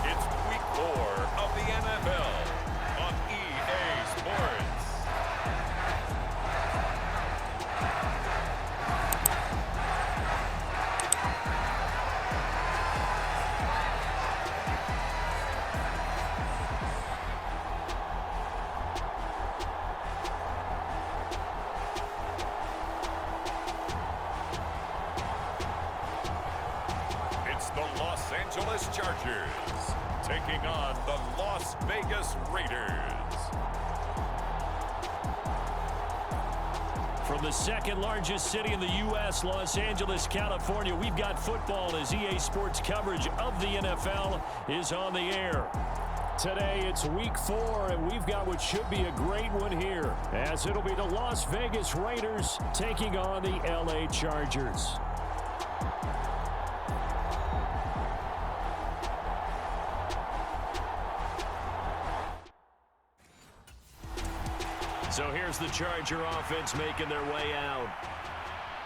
It's week 4 of the NFL on EA Sports. It's the Los Angeles Chargers taking on the Las Vegas Raiders. From the second largest city in the U.S., Los Angeles, California, we've got football as EA Sports coverage of the NFL is on the air. Today, it's week 4, and we've got what should be a great one here, as it'll be the Las Vegas Raiders taking on the L.A. Chargers. So here's the Charger offense making their way out.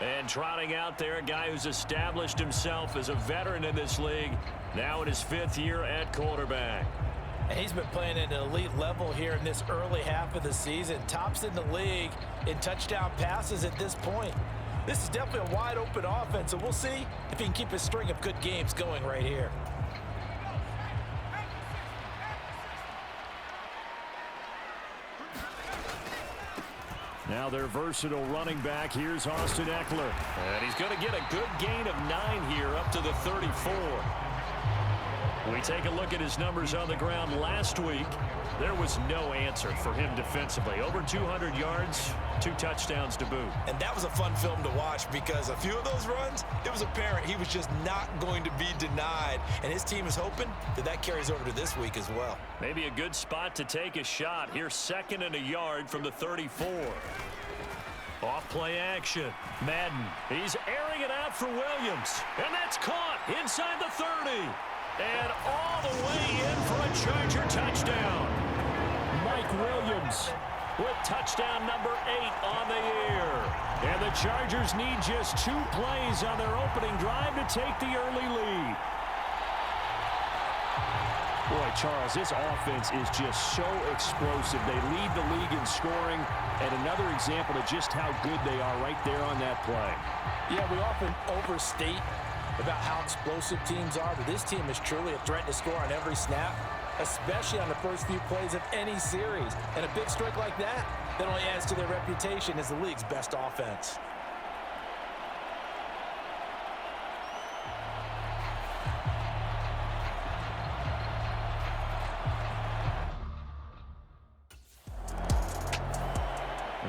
And trotting out there, a guy who's established himself as a veteran in this league, now in his 5th year at quarterback. And he's been playing at an elite level here in this early half of the season. Tops in the league in touchdown passes at this point. This is definitely a wide-open offense, so we'll see if he can keep a string of good games going right here. Now their versatile running back, here's Austin Eckler. And he's going to get a good gain of 9 here up to the 34. We take a look at his numbers on the ground last week. There was no answer for him defensively. Over 200 yards, 2 touchdowns to boot. And that was a fun film to watch because a few of those runs, it was apparent he was just not going to be denied. And his team is hoping that that carries over to this week as well. Maybe a good spot to take a shot. Here's 2nd and a yard from the 34. Off play action. Madden. He's airing it out for Williams. And that's caught inside the 30. And all the way in for a Charger touchdown. Mike Williams with touchdown number 8 on the year. And the Chargers need just 2 plays on their opening drive to take the early lead. Boy, Charles, this offense is just so explosive. They lead the league in scoring, and another example of just how good they are right there on that play. Yeah, we often overstate about how explosive teams are, but this team is truly a threat to score on every snap, especially on the first few plays of any series. And a big streak like that only adds to their reputation as the league's best offense.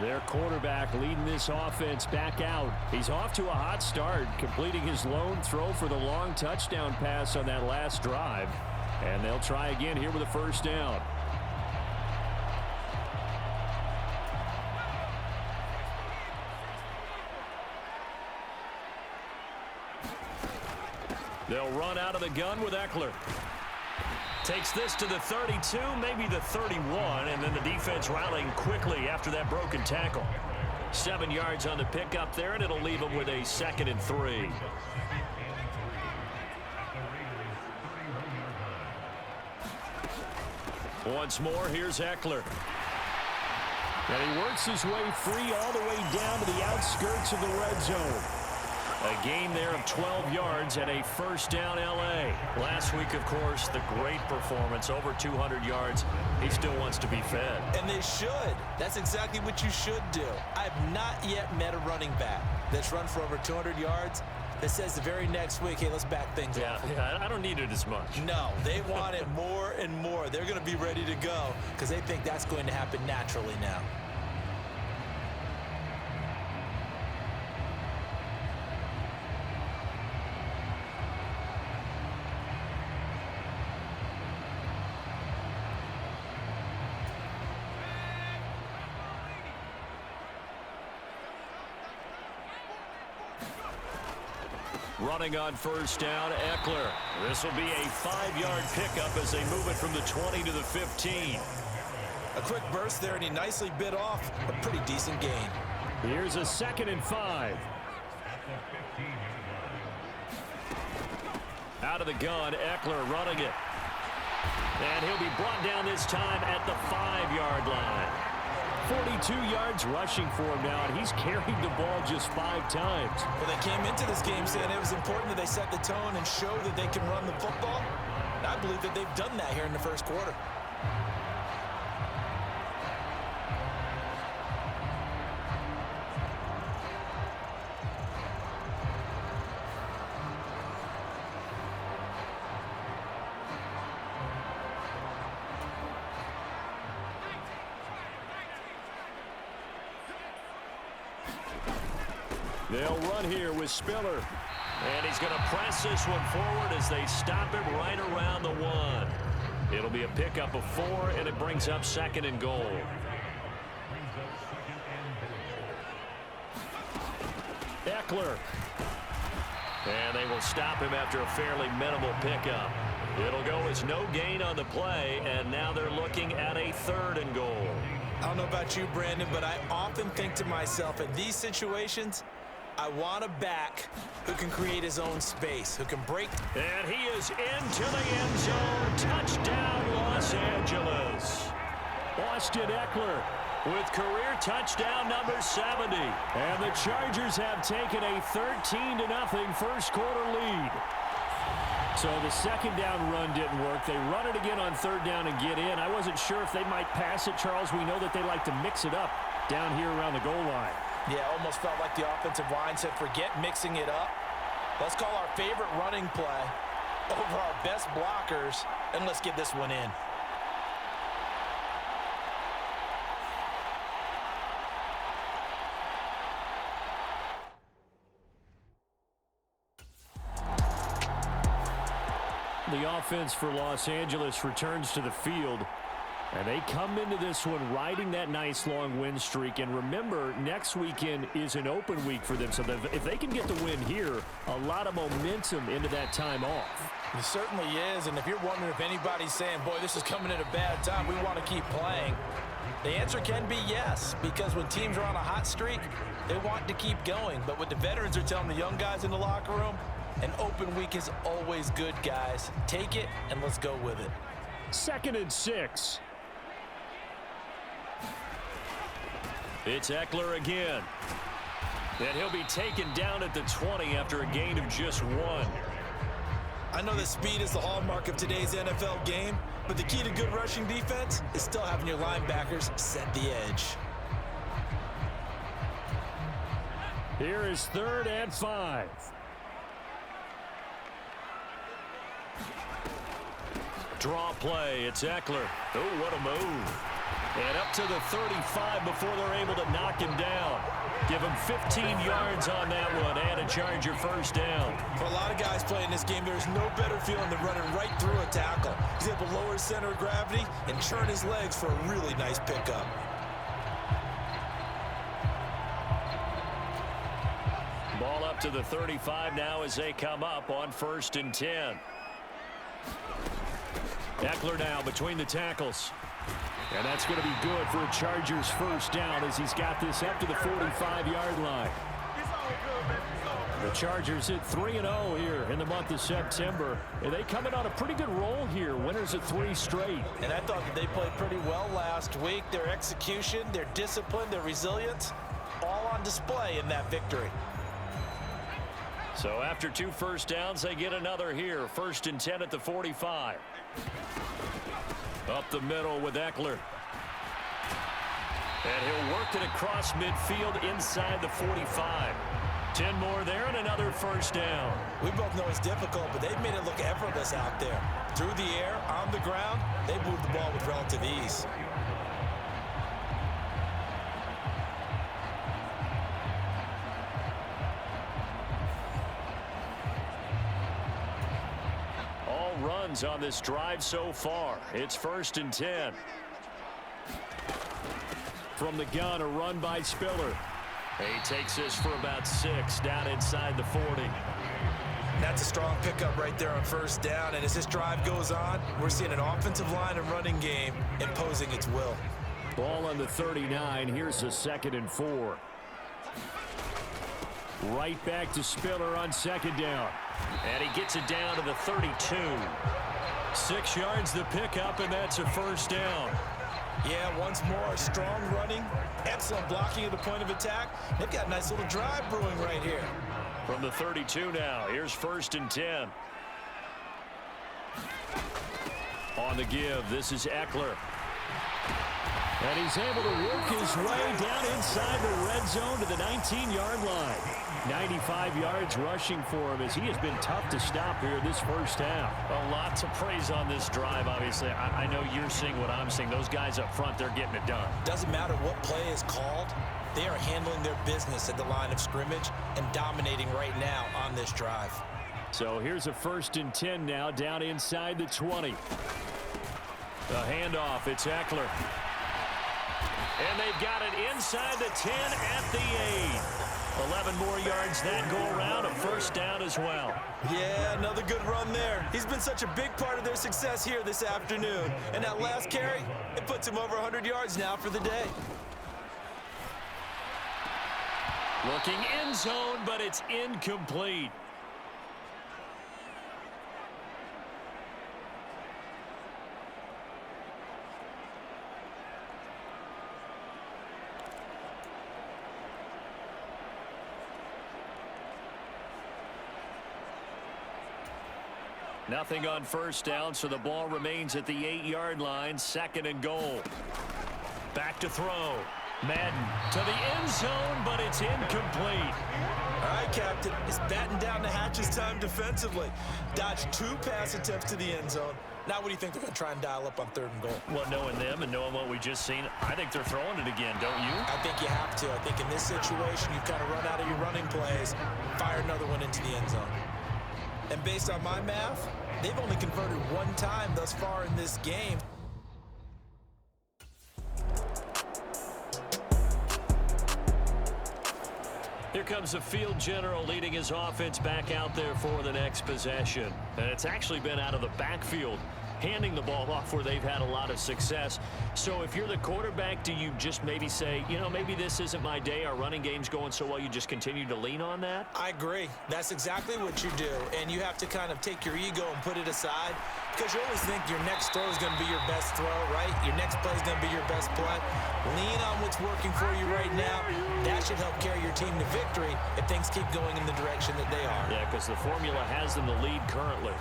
Their quarterback leading this offense back out. He's off to a hot start, completing his lone throw for the long touchdown pass on that last drive. And they'll try again here with a first down. They'll run out of the gun with Eckler. Takes this to the 32, maybe the 31, and then the defense rallying quickly after that broken tackle. 7 yards on the pickup there, and it'll leave them with a 2nd and 3. Once more, here's Eckler. And he works his way free all the way down to the outskirts of the red zone. A gain there of 12 yards and a first down L.A. Last week, of course, the great performance, over 200 yards. He still wants to be fed. And they should. That's exactly what you should do. I've not yet met a running back that's run for over 200 yards that says the very next week, hey, let's back things up. Yeah, I don't need it as much. No, they want it more and more. They're going to be ready to go because they think that's going to happen naturally now. Running on first down, Eckler. This will be a 5-yard pickup as they move it from the 20 to the 15. A quick burst there, and he nicely bit off a pretty decent gain. Here's a 2nd and 5. Out of the gun, Eckler running it. And he'll be brought down this time at the 5-yard line. 42 yards rushing for him now, and he's carried the ball just 5 times. Well, they came into this game saying it was important that they set the tone and show that they can run the football. And I believe that they've done that here in the first quarter. They'll run here with Spiller. And he's going to press this one forward as they stop it right around the 1. It'll be a pickup of 4, and it brings up 2nd and goal. Eckler. And they will stop him after a fairly minimal pickup. It'll go as no gain on the play, and now they're looking at a 3rd and goal. I don't know about you, Brandon, but I often think to myself, in these situations, I want a back who can create his own space, who can break. And he is into the end zone. Touchdown, Los Angeles. Austin Eckler with career touchdown number 70. And the Chargers have taken a 13-0 first quarter lead. So the 2nd down run didn't work. They run it again on 3rd down and get in. I wasn't sure if they might pass it, Charles. We know that they like to mix it up down here around the goal line. Yeah, almost felt like the offensive line said, forget mixing it up. Let's call our favorite running play over our best blockers, and let's get this one in. The offense for Los Angeles returns to the field. And they come into this one riding that nice long win streak. And remember, next weekend is an open week for them. So if they can get the win here, a lot of momentum into that time off. It certainly is. And if you're wondering if anybody's saying, boy, this is coming at a bad time, we want to keep playing, the answer can be yes. Because when teams are on a hot streak, they want to keep going. But what the veterans are telling the young guys in the locker room, an open week is always good, guys. Take it, and let's go with it. 2nd and 6. It's Eckler again. And he'll be taken down at the 20 after a gain of just 1. I know that speed is the hallmark of today's NFL game, but the key to good rushing defense is still having your linebackers set the edge. Here is 3rd and 5. Draw play. It's Eckler. Oh, what a move. And up to the 35 before they're able to knock him down. Give him 15 yards on that one and a Charger first down. For a lot of guys playing this game, there's no better feeling than running right through a tackle. He's able to lower his center of gravity and churn his legs for a really nice pickup. Ball up to the 35 now as they come up on 1st and 10. Eckler now between the tackles. And that's going to be good for a Chargers first down as he's got this up to the 45-yard line. The Chargers hit 3-0 here in the month of September. And they come in on a pretty good roll here. Winners of 3 straight. And I thought that they played pretty well last week. Their execution, their discipline, their resilience, all on display in that victory. So after 2 first downs, they get another here. 1st and 10 at the 45. Up the middle with Eckler. And he'll work it across midfield inside the 45. 10 more there and another first down. We both know it's difficult, but they've made it look effortless out there. Through the air, on the ground, they move the ball with relative ease. All runs on this drive so far. It's 1st and 10. From the gun, a run by Spiller. He takes this for about 6 down inside the 40. That's a strong pickup right there on first down. And as this drive goes on, we're seeing an offensive line and running game imposing its will. Ball on the 39. Here's a 2nd and 4. Right back to Spiller on 2nd down. And he gets it down to the 32. 6 yards the pickup, and that's a first down. Yeah, once more, strong running, excellent blocking at the point of attack. They've got a nice little drive brewing right here. From the 32 now, here's 1st and 10. On the give, this is Eckler. And he's able to work his way down inside the red zone to the 19-yard line. 95 yards rushing for him as he has been tough to stop here this first half. A lot to praise on this drive, obviously. I know you're seeing what I'm seeing. Those guys up front, they're getting it done. Doesn't matter what play is called. They are handling their business at the line of scrimmage and dominating right now on this drive. So here's a 1st and 10 now down inside the 20. The handoff, it's Eckler. And they've got it inside the 10 at the 8. 11 more yards that go around, a first down as well. Yeah, another good run there. He's been such a big part of their success here this afternoon. And that last carry, it puts him over 100 yards now for the day. Looking end zone, but it's incomplete. Nothing on first down, so the ball remains at the 8-yard line, 2nd and goal. Back to throw. Madden to the end zone, but it's incomplete. All right, Captain. It's batten down the hatches time defensively. Dodged 2 pass attempts to the end zone. Now what do you think they're going to try and dial up on 3rd and goal? Well, knowing them and knowing what we just seen, I think they're throwing it again, don't you? I think you have to. I think in this situation, you've got to run out of your running plays, fire another one into the end zone. And based on my math, they've only converted 1 time thus far in this game. Here comes the field general leading his offense back out there for the next possession. And it's actually been out of the backfield, handing the ball off where they've had a lot of success. So if you're the quarterback, do you just maybe say, you know, maybe this isn't my day, our running game's going so well, you just continue to lean on that? I agree. That's exactly what you do. And you have to kind of take your ego and put it aside, because you always think your next throw is going to be your best throw, right? Your next play is going to be your best play. Lean on what's working for you right now. That should help carry your team to victory if things keep going in the direction that they are. Yeah, because the formula has them the lead currently.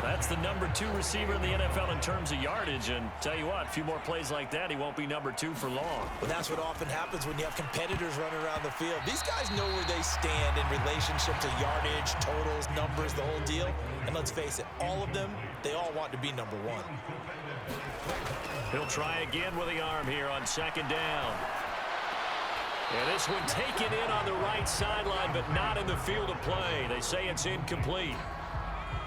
That's the number 2 receiver in the NFL in terms of yardage, and tell you what, a few more plays like that, he won't be number 2 for long. But that's what often happens when you have competitors running around the field. These guys know where they stand in relationship to yardage, totals, numbers, the whole deal. And let's face it, all of them, they all want to be number 1. He'll try again with the arm here on 2nd down. And this one taken in on the right sideline, but not in the field of play. They say it's incomplete.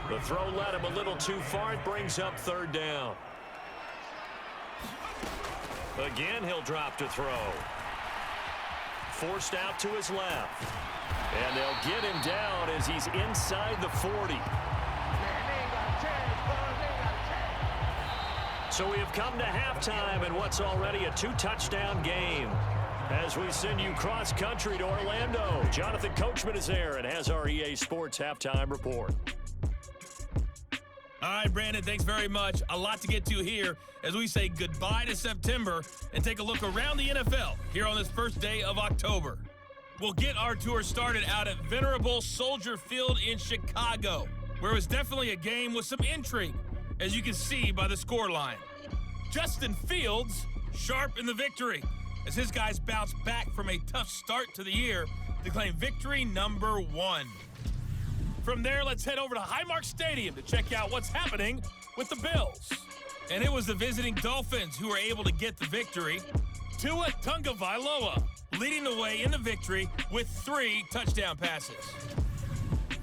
The throw led him a little too far. It brings up 3rd down. Again, he'll drop to throw. Forced out to his left. And they'll get him down as he's inside the 40. So we have come to halftime in what's already a 2-touchdown game. As we send you cross-country to Orlando, Jonathan Coachman is there and has our EA Sports halftime report. All right, Brandon, thanks very much. A lot to get to here as we say goodbye to September and take a look around the NFL here on this first day of October. We'll get our tour started out at venerable Soldier Field in Chicago, where it was definitely a game with some intrigue, as you can see by the scoreline. Justin Fields sharp in the victory as his guys bounce back from a tough start to the year to claim victory number 1. From there, let's head over to Highmark Stadium to check out what's happening with the Bills. And it was the visiting Dolphins who were able to get the victory. Tua Tagovailoa leading the way in the victory with 3 touchdown passes.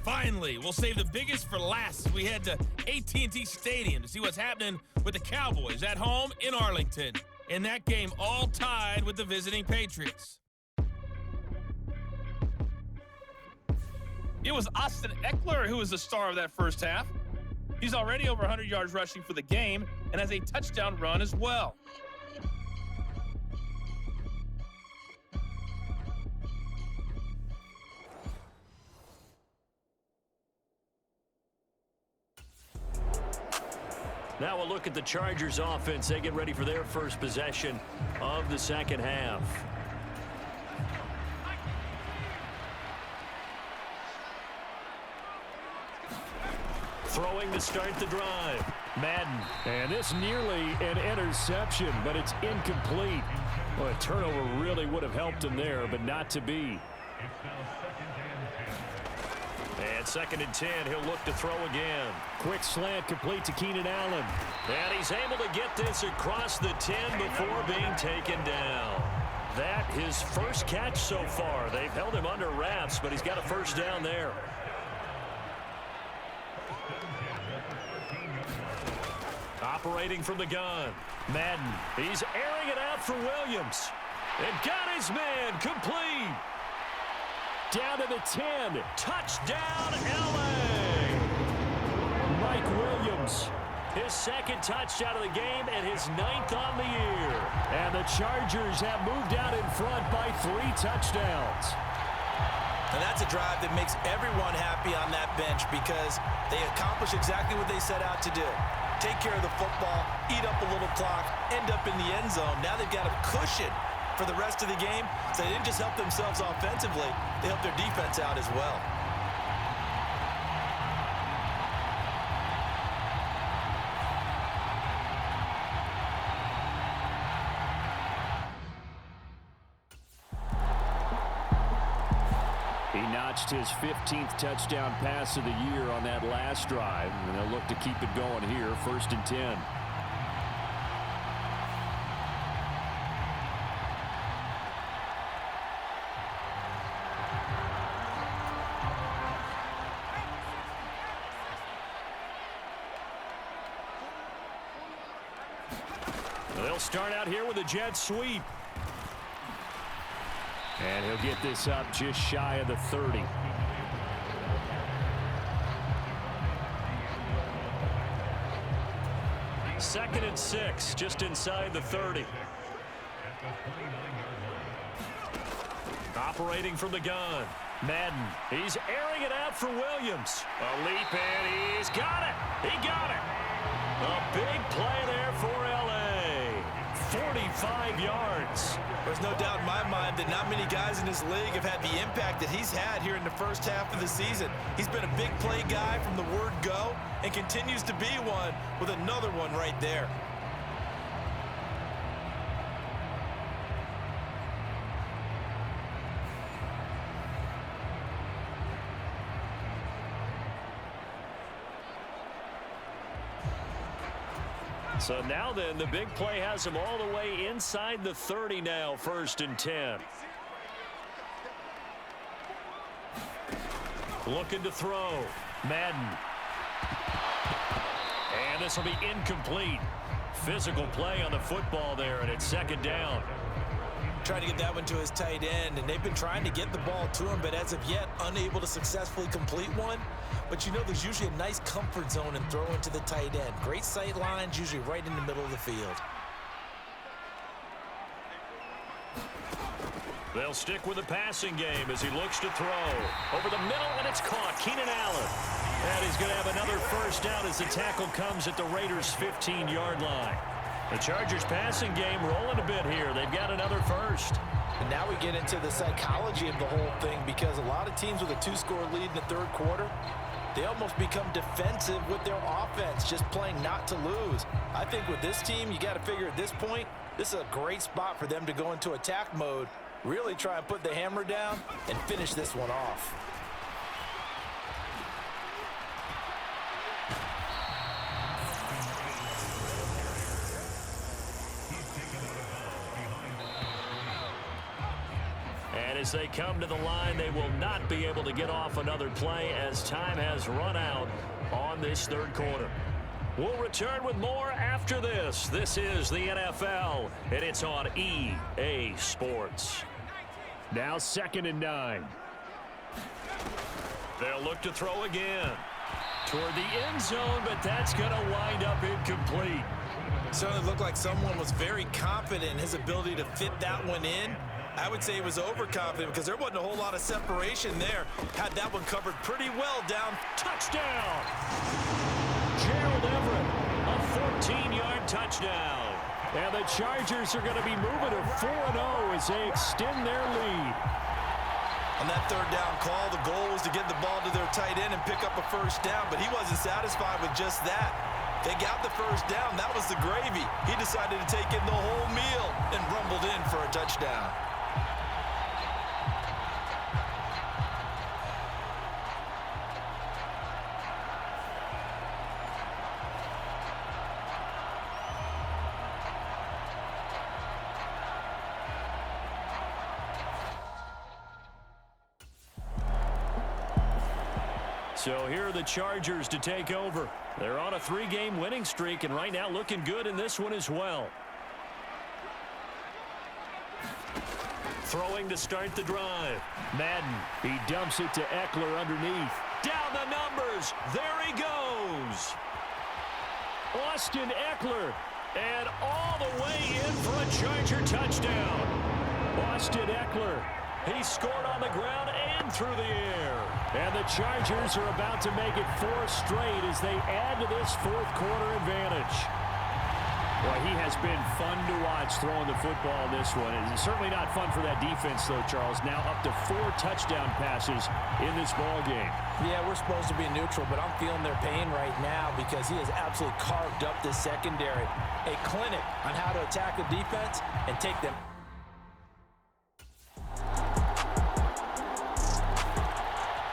Finally, we'll save the biggest for last as we head to AT&T Stadium to see what's happening with the Cowboys at home in Arlington. In that game, all tied with the visiting Patriots. It was Austin Eckler who was the star of that first half. He's already over 100 yards rushing for the game and has a touchdown run as well. Now we'll look at the Chargers offense. They get ready for their first possession of the second half. Throwing to start the drive. Madden. And this nearly an interception, but it's incomplete. Well, a turnover really would have helped him there, but not to be. And 2nd and 10, he'll look to throw again. Quick slant complete to Keenan Allen. And he's able to get this across the 10 before being taken down. That his first catch so far. They've held him under wraps, but he's got a first down there. Operating from the gun. Madden. He's airing it out for Williams. And got his man complete. Down to the 10. Touchdown, L.A. Mike Williams. His 2nd touchdown of the game and his 9th on the year. And the Chargers have moved out in front by 3 touchdowns. And that's a drive that makes everyone happy on that bench because they accomplish exactly what they set out to do. Take care of the football, eat up a little clock, end up in the end zone. Now they've got a cushion for the rest of the game. So they didn't just help themselves offensively, they helped their defense out as well. He notched his 15th touchdown pass of the year on that last drive, and they'll look to keep it going here, 1st and 10. They'll start out here with a jet sweep. And he'll get this up just shy of the 30. Second and 6, just inside the 30. Operating from the gun. Madden. He's airing it out for Williams. A leap in. He's got it. He got it. A big play there for L.A. 45 yards. There's no doubt in my mind that not many guys in this league have had the impact that he's had here in the first half of the season. He's been a big play guy from the word go and continues to be one with another one right there. So now then, the big play has him all the way inside the 30 now, 1st and 10. Looking to throw. Madden. And this will be incomplete. Physical play on the football there, and it's 2nd down. Trying to get that one to his tight end, and they've been trying to get the ball to him, but as of yet, unable to successfully complete one. But you know there's usually a nice comfort zone in throwing to the tight end. Great sight lines, usually right in the middle of the field. They'll stick with the passing game as he looks to throw. Over the middle, and it's caught. Keenan Allen. And he's going to have another first down as the tackle comes at the Raiders' 15-yard line. The Chargers passing game rolling a bit here. They've got another first. And now we get into the psychology of the whole thing because a lot of teams with a 2-score lead in the 3rd quarter, they almost become defensive with their offense, just playing not to lose. I think with this team, you got to figure at this point, this is a great spot for them to go into attack mode, really try and put the hammer down and finish this one off. And as they come to the line, they will not be able to get off another play as time has run out on this 3rd quarter. We'll return with more after this. This is the NFL, and it's on EA Sports. Now 2nd and 9. They'll look to throw again toward the end zone, but that's going to wind up incomplete. Certainly looked like someone was very confident in his ability to fit that one in. I would say he was overconfident because there wasn't a whole lot of separation there. Had that one covered pretty well down. Touchdown! Gerald Everett, a 14-yard touchdown. And the Chargers are going to be moving to 4-0 as they extend their lead. On that third down call, the goal was to get the ball to their tight end and pick up a first down, but he wasn't satisfied with just that. They got the first down. That was the gravy. He decided to take in the whole meal and rumbled in for a touchdown. So here are the Chargers to take over. They're on a 3-game winning streak, and right now looking good in this one as well. Throwing to start the drive. Madden. He dumps it to Eckler underneath. Down the numbers. There he goes. Austin Eckler. And all the way in for a Charger touchdown. Austin Eckler. He scored on the ground and through the air. And the Chargers are about to make it 4 straight as they add to this fourth-quarter advantage. Boy, he has been fun to watch throwing the football in this one. It's certainly not fun for that defense, though, Charles. Now up to 4 touchdown passes in this ball game. Yeah, we're supposed to be neutral, but I'm feeling their pain right now because he has absolutely carved up this secondary. A clinic on how to attack a defense and take them.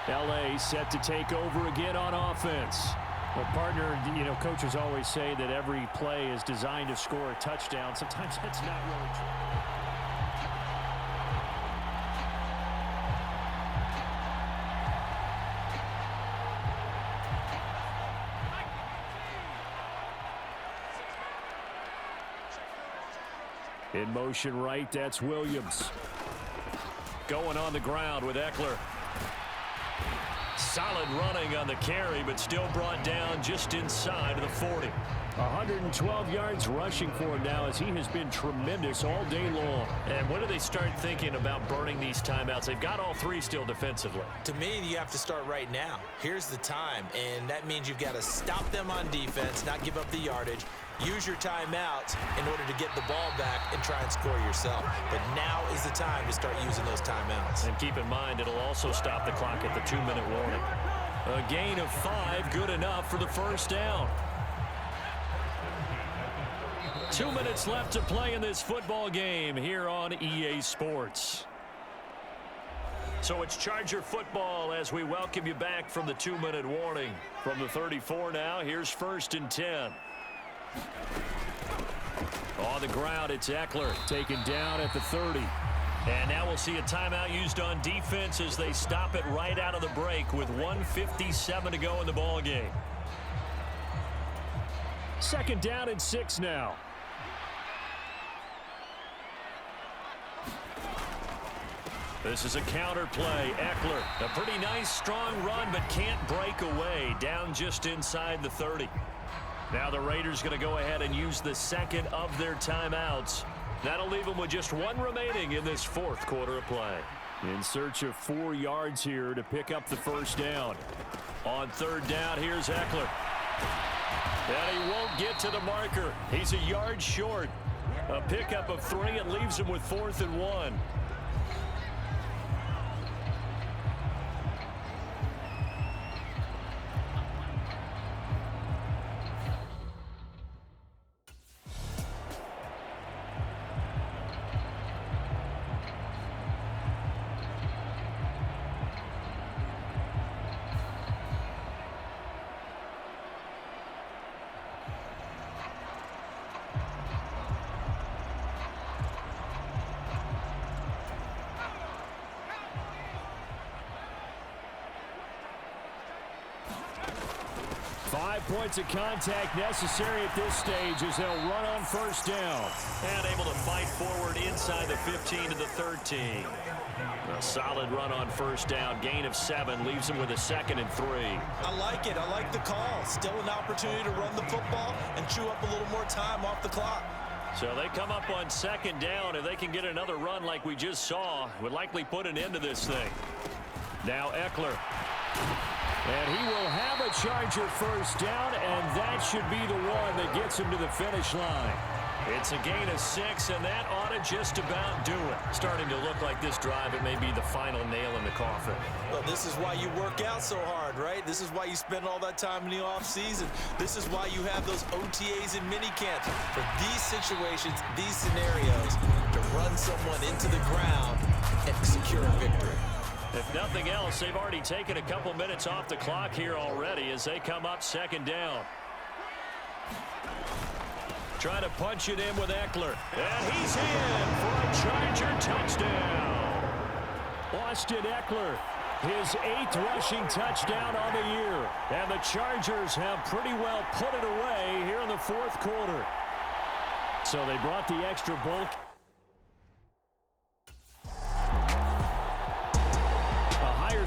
L.A. set to take over again on offense. Well, partner, coaches always say that every play is designed to score a touchdown. Sometimes that's not really true. In motion right, that's Williams. Going on the ground with Eckler. Solid running on the carry, but still brought down just inside of the 40. 112 yards rushing for him now as he has been tremendous all day long. And when do they start thinking about burning these timeouts? They've got all 3 still defensively. To me, you have to start right now. Here's the time, and that means you've got to stop them on defense, not give up the yardage, use your timeouts in order to get the ball back and try and score yourself. But now is the time to start using those timeouts. And keep in mind, it'll also stop the clock at the 2-minute warning. A gain of 5, good enough for the first down. 2 minutes left to play in this football game here on EA Sports. So it's Charger football as we welcome you back from the 2-minute warning. From the 34 now, here's 1st and 10. On the ground, it's Eckler taken down at the 30. And now we'll see a timeout used on defense as they stop it right out of the break with 1:57 to go in the ball game. 2nd down and 6 now. This is a counter play. Eckler, a pretty nice strong run, but can't break away. Down just inside the 30. Now the Raiders going to go ahead and use the 2nd of their timeouts. That'll leave them with just 1 remaining in this 4th quarter of play. In search of 4 yards here to pick up the first down. On 3rd down, here's Eckler. And he won't get to the marker. He's a yard short. A pickup of 3. It leaves him with 4th and 1. Points of contact necessary at this stage as they'll run on 1st down. And able to fight forward inside the 15 to the 13. A solid run on 1st down. Gain of 7 leaves him with a 2nd and 3. I like it. I like the call. Still an opportunity to run the football and chew up a little more time off the clock. So they come up on 2nd down. If they can get another run like we just saw, would likely put an end to this thing. Now Eckler. And he will have a Charger first down, and that should be the one that gets him to the finish line. It's a gain of 6, and that ought to just about do it. Starting to look like this drive, it may be the final nail in the coffin. Well, this is why you work out so hard, right? This is why you spend all that time in the offseason. This is why you have those OTAs and minicamps. For these situations, these scenarios, to run someone into the ground and secure a victory. If nothing else, they've already taken a couple minutes off the clock here already as they come up second down. Trying to punch it in with Eckler. And he's in for a Charger touchdown. Austin Eckler, his 8th rushing touchdown on the year. And the Chargers have pretty well put it away here in the 4th quarter. So they brought the extra bulk.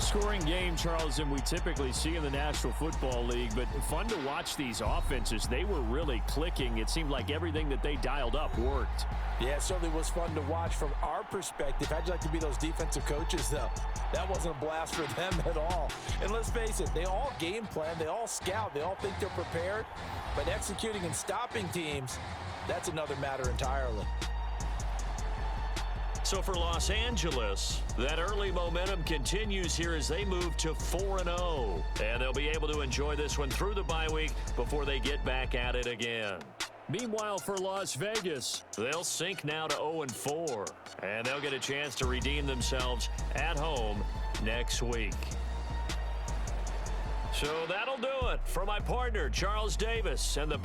Scoring game, Charles, than we typically see in the National Football League, but fun to watch these offenses. They were really clicking. It seemed like everything that they dialed up worked. Yeah, it certainly was fun to watch from our perspective. How'd you like to be those defensive coaches, though? That wasn't a blast for them at all. And let's face it, they all game plan, they all scout, they all think they're prepared, but executing and stopping teams, that's another matter entirely. So for Los Angeles, that early momentum continues here as they move to 4-0. And they'll be able to enjoy this one through the bye week before they get back at it again. Meanwhile, for Las Vegas, they'll sink now to 0-4. And they'll get a chance to redeem themselves at home next week. So that'll do it for my partner, Charles Davis, and the